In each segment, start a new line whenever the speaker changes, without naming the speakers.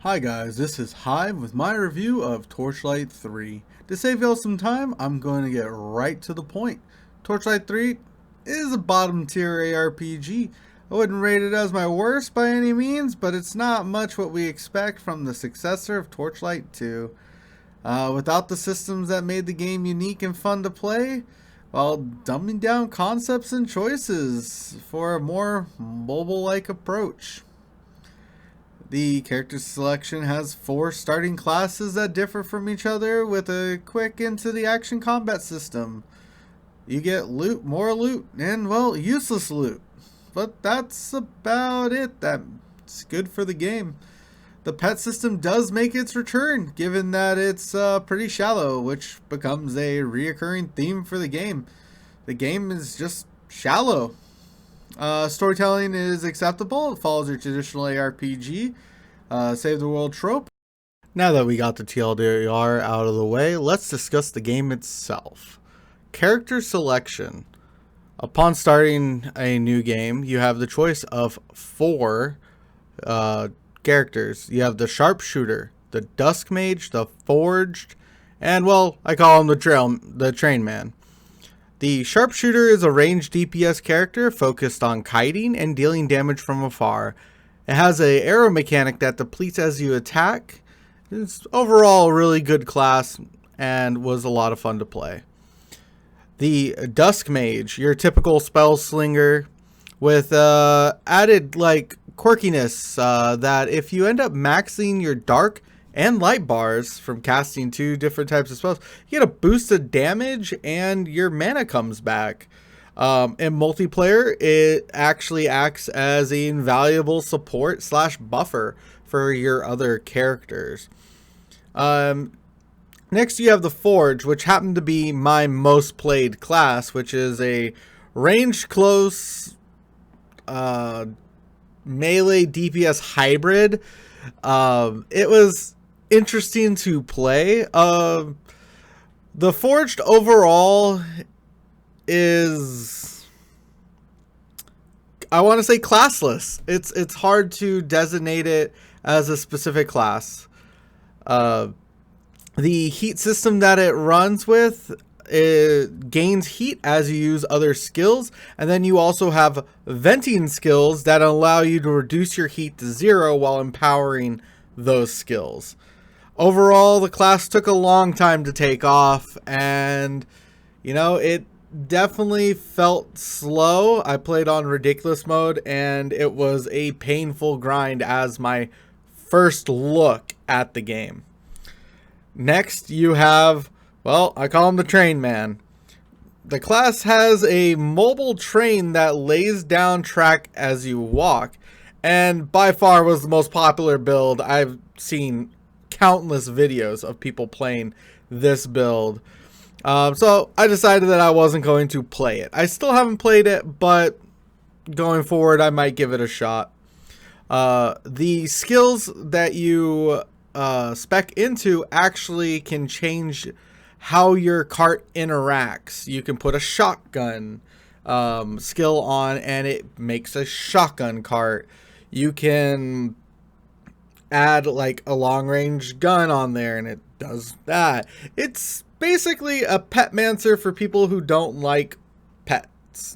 Hi guys, this is Hive with my review of Torchlight 3. To save y'all some time, I'm going to get right to the point. Torchlight 3 is a bottom tier ARPG. I wouldn't rate it as my worst by any means, but it's not much what we expect from the successor of Torchlight 2. Without the systems that made the game unique and fun to play, while dumbing down concepts and choices for a more mobile-like approach. The character selection has 4 starting classes that differ from each other with a quick into the action combat system. You get loot, more loot, and well, useless loot. But that's about it. That's good for the game. The pet system does make its return, given that it's pretty shallow, which becomes a reoccurring theme for the game. The game is just shallow. Storytelling is acceptable. It follows your traditional ARPG, save the world trope. Now that we got the TLDR out of the way, let's discuss the game itself. Character selection. Upon starting a new game, you have the choice of 4 characters. You have the sharpshooter, the dusk mage, the forged, and well, I call him the train man. The sharpshooter is a ranged DPS character focused on kiting and dealing damage from afar. It has an arrow mechanic that depletes as you attack. It's overall a really good class and was a lot of fun to play. The dusk mage, your typical spell slinger with added quirkiness that if you end up maxing your dark and light bars from casting 2 different types of spells, you get a boost of damage and your mana comes back. In multiplayer, it actually acts as an invaluable support / buffer for your other characters. Next you have the Forge, which happened to be my most played class, which is a ranged close melee DPS hybrid. It was interesting to play. The Forged overall is, I want to say, classless. It's hard to designate it as a specific class. The heat system that it runs with, it gains heat as you use other skills, and then you also have venting skills that allow you to reduce your heat to 0 while empowering those skills. Overall, the class took a long time to take off, and it definitely felt slow. I played on ridiculous mode, and it was a painful grind as my first look at the game. Next, you have, well, I call him the train man. The class has a mobile train that lays down track as you walk, and by far was the most popular build. I've seen countless videos of people playing this build. So I decided that I wasn't going to play it. I still haven't played it, but going forward, I might give it a shot. The skills that you spec into actually can change how your cart interacts. You can put a shotgun skill on and it makes a shotgun cart. You can add a long range gun on there and it does that. It's basically a petmancer for people who don't like pets.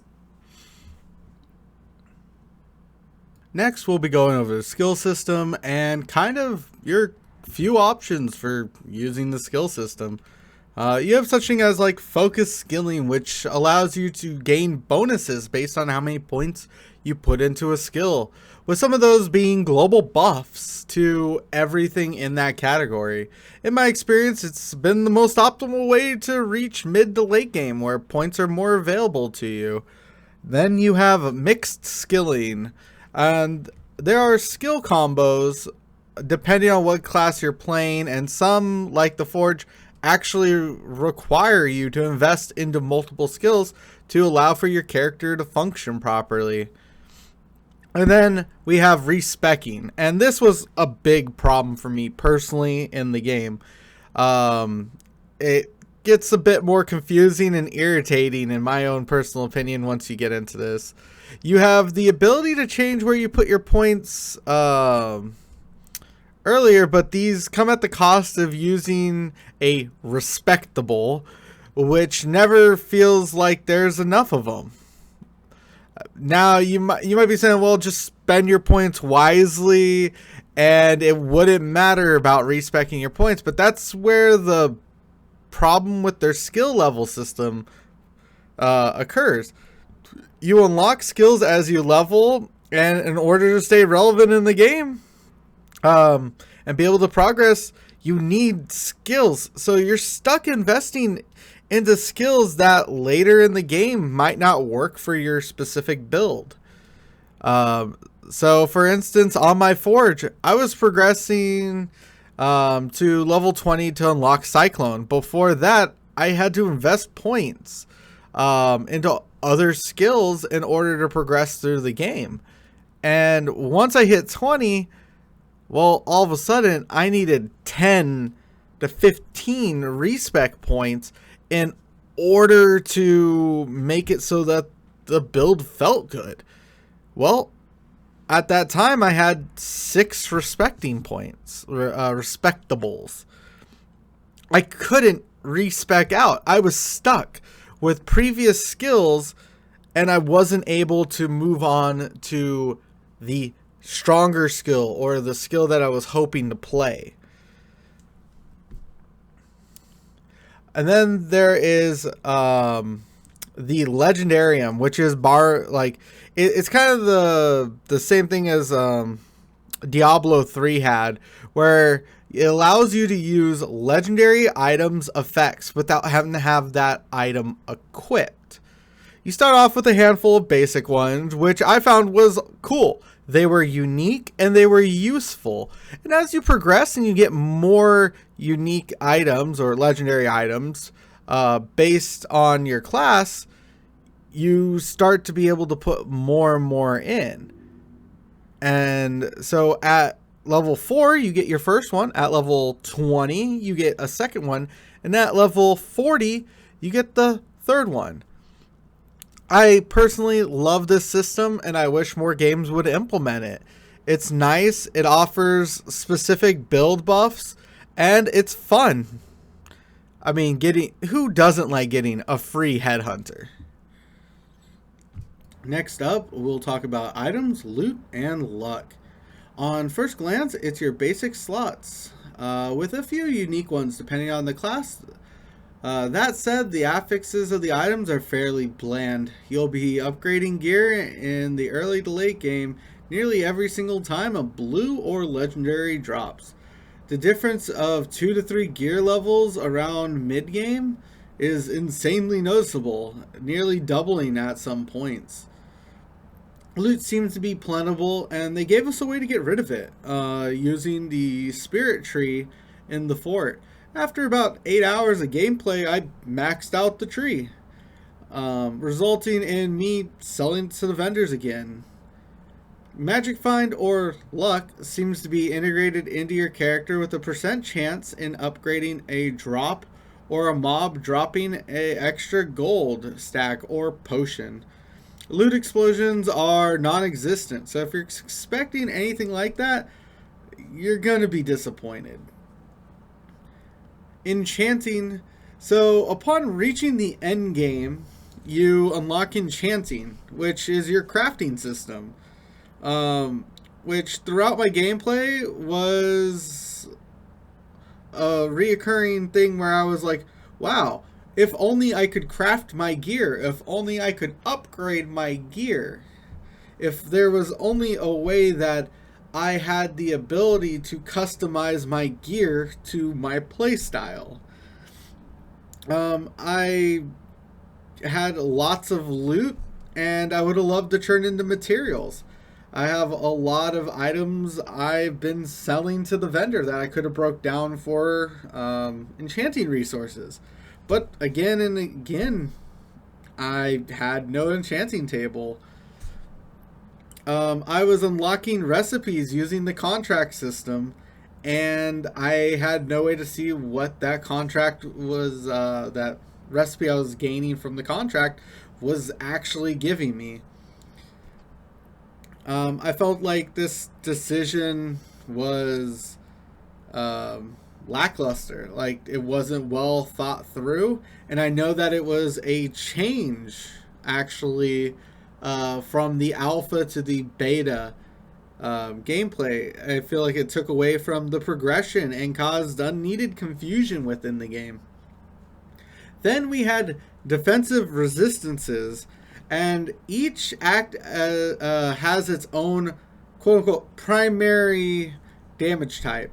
Next, we'll be going over the skill system and kind of your few options for using the skill system. You have such thing as focus skilling, which allows you to gain bonuses based on how many points you put into a skill, with some of those being global buffs to everything in that category. In my experience, it's been the most optimal way to reach mid to late game where points are more available to you. Then you have mixed skilling, and there are skill combos depending on what class you're playing, and some, like the Forge, actually require you to invest into multiple skills to allow for your character to function properly. And then we have respecking, and this was a big problem for me personally in the game. It gets a bit more confusing and irritating in my own personal opinion once you get into this. You have the ability to change where you put your points earlier, but these come at the cost of using a respectable, which never feels like there's enough of them. Now you might be saying, well, just spend your points wisely and it wouldn't matter about respecing your points, but that's where the problem with their skill level system occurs. You unlock skills as you level, and in order to stay relevant in the game and be able to progress, you need skills. So you're stuck investing into skills that later in the game might not work for your specific build. So for instance, on my forge, I was progressing to level 20 to unlock Cyclone. Before that, I had to invest points into other skills in order to progress through the game. And once I hit 20, well, all of a sudden I needed 10 to 15 respec points in order to make it so that the build felt good. Well, at that time I had 6 respecting points, respectables. I couldn't respec out. I was stuck with previous skills and I wasn't able to move on to the stronger skill or the skill that I was hoping to play. And then there is the Legendarium, which is it's kind of the same thing as Diablo 3 had, where it allows you to use legendary items effects without having to have that item equipped. You start off with a handful of basic ones, which I found was cool. They were unique and they were useful. And as you progress and you get more unique items or legendary items based on your class, you start to be able to put more and more in. And so at level 4, you get your first one. At level 20, you get a second one. And at level 40, you get the third one. I personally love this system and I wish more games would implement it. It's nice, it offers specific build buffs, and it's fun. I mean, who doesn't like getting a free headhunter? Next up, we'll talk about items, loot, and luck. On first glance, it's your basic slots, with a few unique ones depending on the class. That said, the affixes of the items are fairly bland. You'll be upgrading gear in the early to late game nearly every single time a blue or legendary drops. The difference of 2 to 3 gear levels around mid-game is insanely noticeable, nearly doubling at some points. Loot seems to be plentiful, and they gave us a way to get rid of it, using the spirit tree in the fort. After about 8 hours of gameplay, I maxed out the tree, resulting in me selling to the vendors again. Magic Find or Luck seems to be integrated into your character with a % chance in upgrading a drop or a mob dropping an extra gold stack or potion. Loot explosions are non-existent, so if you're expecting anything like that, you're going to be disappointed. Enchanting. So upon reaching the end game, you unlock enchanting, which is your crafting system, which throughout my gameplay was a reoccurring thing where I was like, wow, if only I could craft my gear, if only I could upgrade my gear, if there was only a way that I had the ability to customize my gear to my playstyle. I had lots of loot and I would have loved to turn into materials. I have a lot of items I've been selling to the vendor that I could have broke down for enchanting resources. But again and again, I had no enchanting table. I was unlocking recipes using the contract system, and I had no way to see what that contract was, that recipe I was gaining from the contract was actually giving me. I felt like this decision was lackluster. Like, it wasn't well thought through, and I know that it was a change actually from the alpha to the beta gameplay. I feel like it took away from the progression and caused unneeded confusion within the game. Then we had defensive resistances, and each act has its own quote unquote primary damage type.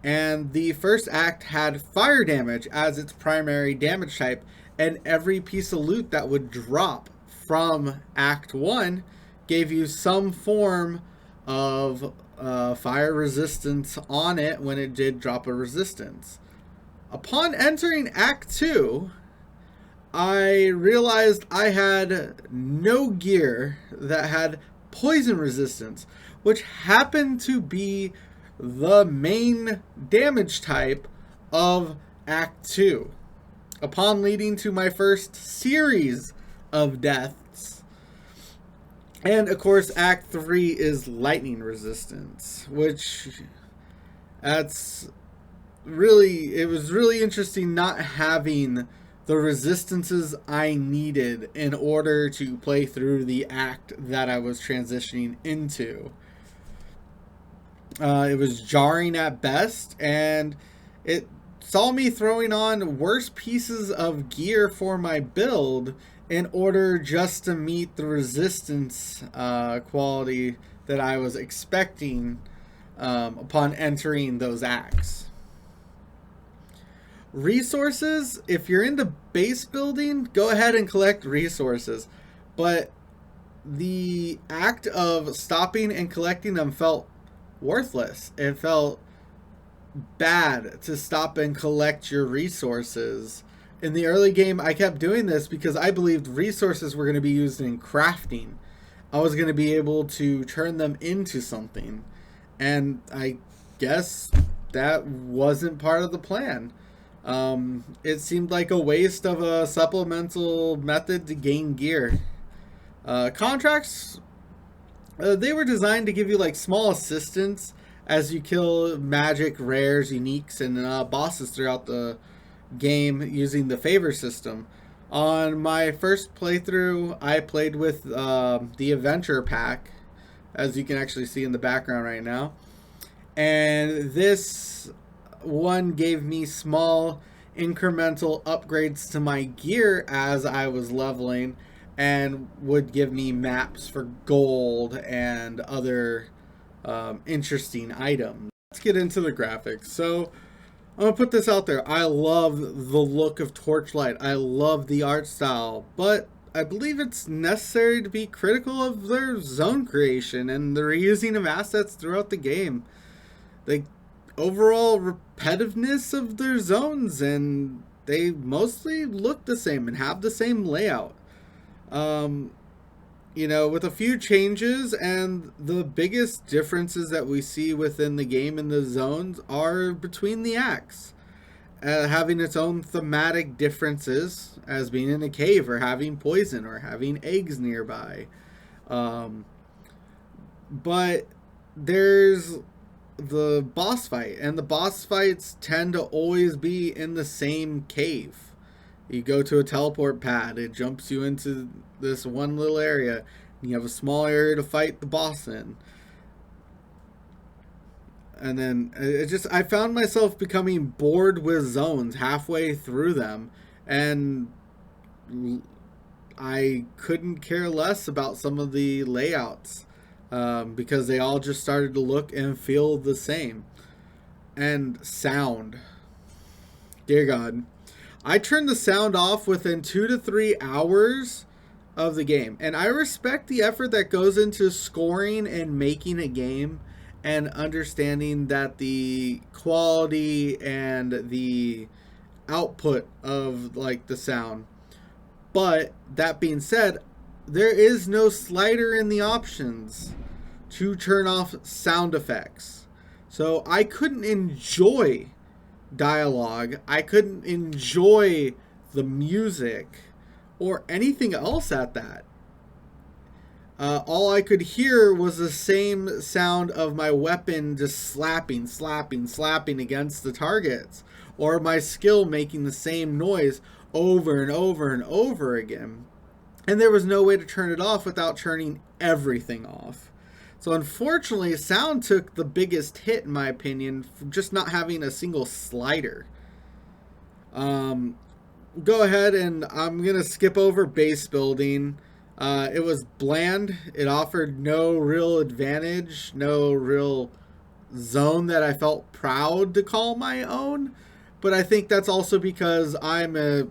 And the first act had fire damage as its primary damage type, and every piece of loot that would drop from Act 1 gave you some form of fire resistance on it when it did drop a resistance. Upon entering Act 2, I realized I had no gear that had poison resistance, which happened to be the main damage type of Act 2. Upon leading to my first series of deaths. And of course, Act 3 is lightning resistance, which it was really interesting not having the resistances I needed in order to play through the act that I was transitioning into. It was jarring at best, and it saw me throwing on worse pieces of gear for my build in order just to meet the resistance quality that I was expecting upon entering those acts. Resources, if you're into base building, go ahead and collect resources. But the act of stopping and collecting them felt worthless. It felt bad to stop and collect your resources. In the early game, I kept doing this because I believed resources were going to be used in crafting. I was going to be able to turn them into something. And I guess that wasn't part of the plan. It seemed like a waste of a supplemental method to gain gear. Contracts, they were designed to give you like small assistance as you kill magic, rares, uniques, and bosses throughout the game using the favor system. On my first playthrough, I played with the Adventure Pack, as you can actually see in the background right now. And this one gave me small incremental upgrades to my gear as I was leveling, and would give me maps for gold and other interesting items. Let's get into the graphics. So I'm gonna put this out there. I love the look of Torchlight. I love the art style, but I believe it's necessary to be critical of their zone creation and the reusing of assets throughout the game. The overall repetitiveness of their zones, and they mostly look the same and have the same layout. With a few changes, and the biggest differences that we see within the game and the zones are between the acts. Having its own thematic differences, as being in a cave, or having poison, or having eggs nearby. But there's the boss fight, and the boss fights tend to always be in the same cave. You go to a teleport pad, it jumps you into this one little area, and you have a small area to fight the boss in. And then I found myself becoming bored with zones halfway through them, and I couldn't care less about some of the layouts because they all just started to look and feel the same. And sound. Dear God. I turned the sound off within 2 to 3 hours of the game. And I respect the effort that goes into scoring and making a game, and understanding that the quality and the output of like the sound. But that being said, there is no slider in the options to turn off sound effects. So I couldn't enjoy dialogue, I couldn't enjoy the music or anything else at that. all I could hear was the same sound of my weapon just slapping, slapping, slapping against the targets, or my skill making the same noise over and over and over again. And there was no way to turn it off without turning everything off. So unfortunately, sound took the biggest hit, in my opinion, from just not having a single slider. Go ahead, and I'm going to skip over base building. It was bland. It offered no real advantage, no real zone that I felt proud to call my own. But I think that's also because I'm a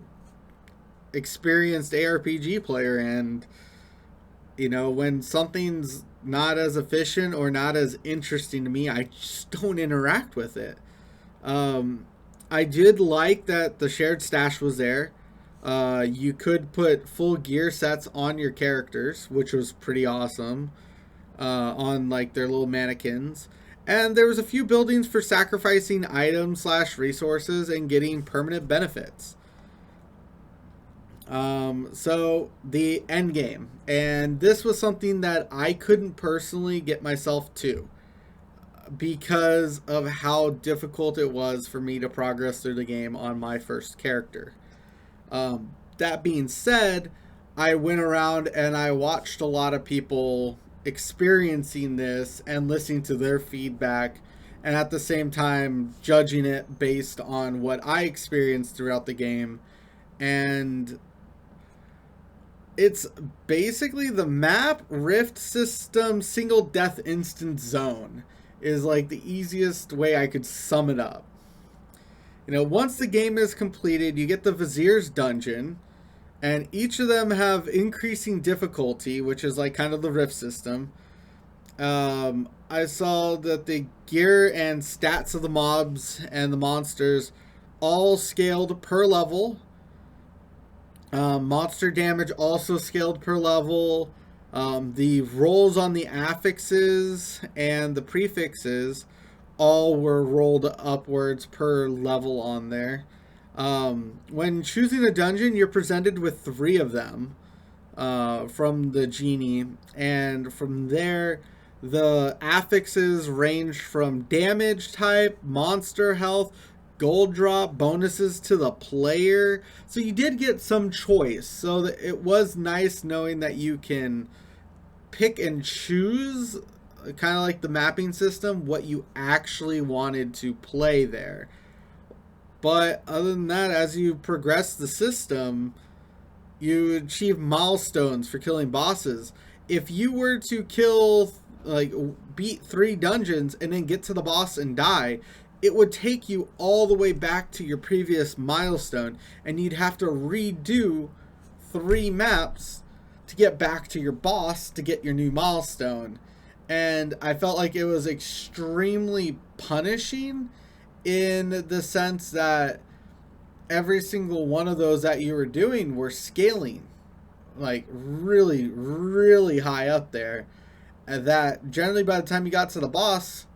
experienced ARPG player, and when something's not as efficient or not as interesting to me, I just don't interact with it. I did like that the shared stash was there. You could put full gear sets on your characters, which was pretty awesome, on like their little mannequins. And there was a few buildings for sacrificing items / resources and getting permanent benefits. So the end game, and this was something that I couldn't personally get myself to because of how difficult it was for me to progress through the game on my first character. That being said, I went around and I watched a lot of people experiencing this and listening to their feedback, and at the same time judging it based on what I experienced throughout the game. And it's basically the map, rift system, single death instant zone is like the easiest way I could sum it up. Once the game is completed, you get the Vizier's dungeon, and each of them have increasing difficulty, which is like kind of the rift system. I saw that the gear and stats of the mobs and the monsters all scaled per level. Monster damage also scaled per level. The rolls on the affixes and the prefixes all were rolled upwards per level on there. When choosing a dungeon, you're presented with 3 of them from the genie, and from there the affixes ranged from damage type, monster health, gold drop, bonuses to the player. So you did get some choice. So that it was nice knowing that you can pick and choose, kind of like the mapping system, what you actually wanted to play there. But other than that, as you progress the system, you achieve milestones for killing bosses. If you were to beat 3 dungeons and then get to the boss and die, it would take you all the way back to your previous milestone, and you'd have to redo 3 maps to get back to your boss to get your new milestone. And I felt like it was extremely punishing in the sense that every single one of those that you were doing were scaling like really, really high up there. And that generally by the time you got to the boss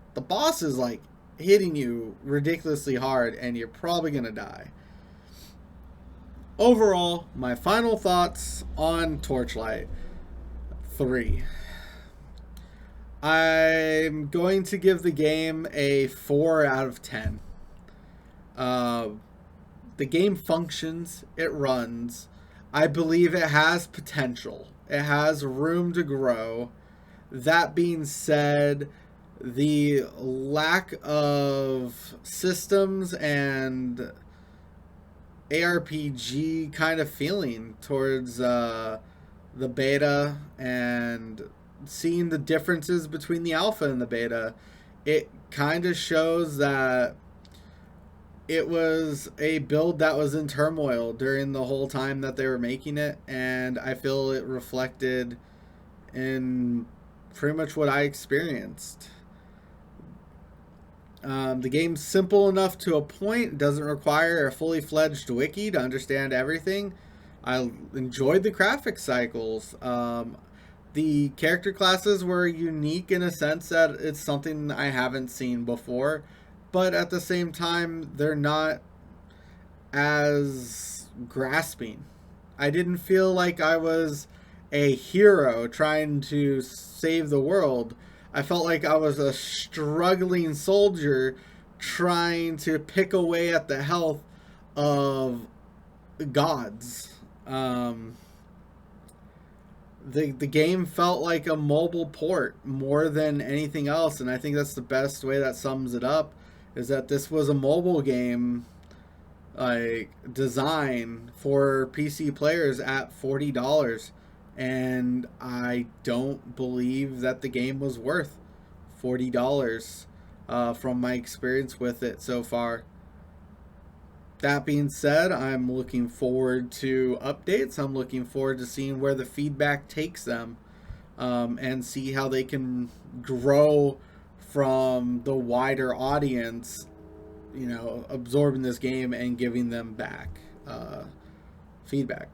is like hitting you ridiculously hard, and you're probably gonna die. Overall, my final thoughts on Torchlight 3. I'm going to give the game a 4 out of 10. The game functions, it runs. I believe it has potential. It has room to grow. That being said, the lack of systems and ARPG kind of feeling towards the beta, and seeing the differences between the alpha and the beta, it kind of shows that it was a build that was in turmoil during the whole time that they were making it, and I feel it reflected in pretty much what I experienced. The game's simple enough to a point. It doesn't require a fully fledged wiki to understand everything. I enjoyed the graphic cycles. The character classes were unique in a sense that it's something I haven't seen before, but at the same time, they're not as grasping. I didn't feel like I was a hero trying to save the world. I felt like I was a struggling soldier trying to pick away at the health of gods. The game felt like a mobile port more than anything else, and I think that's the best way that sums it up. Is that this was a mobile game, like design for PC players at $40, and I don't believe that the game was worth $40 from my experience with it so far. That being said, I'm looking forward to updates. I'm looking forward to seeing where the feedback takes them, and see how they can grow from the wider audience, absorbing this game and giving them back feedback.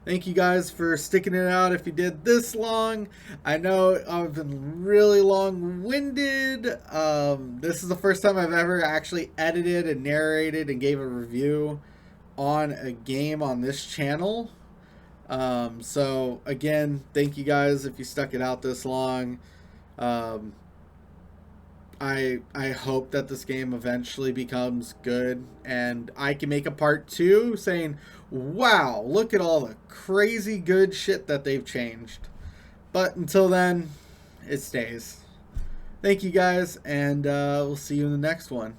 Thank you guys for sticking it out if you did this long. I know I've been really long-winded. This is the first time I've ever actually edited and narrated and gave a review on a game on this channel. So again, thank you guys if you stuck it out this long. I hope that this game eventually becomes good and I can make a part 2 saying, wow, look at all the crazy good shit that they've changed. But until then, it stays. Thank you guys, and we'll see you in the next one.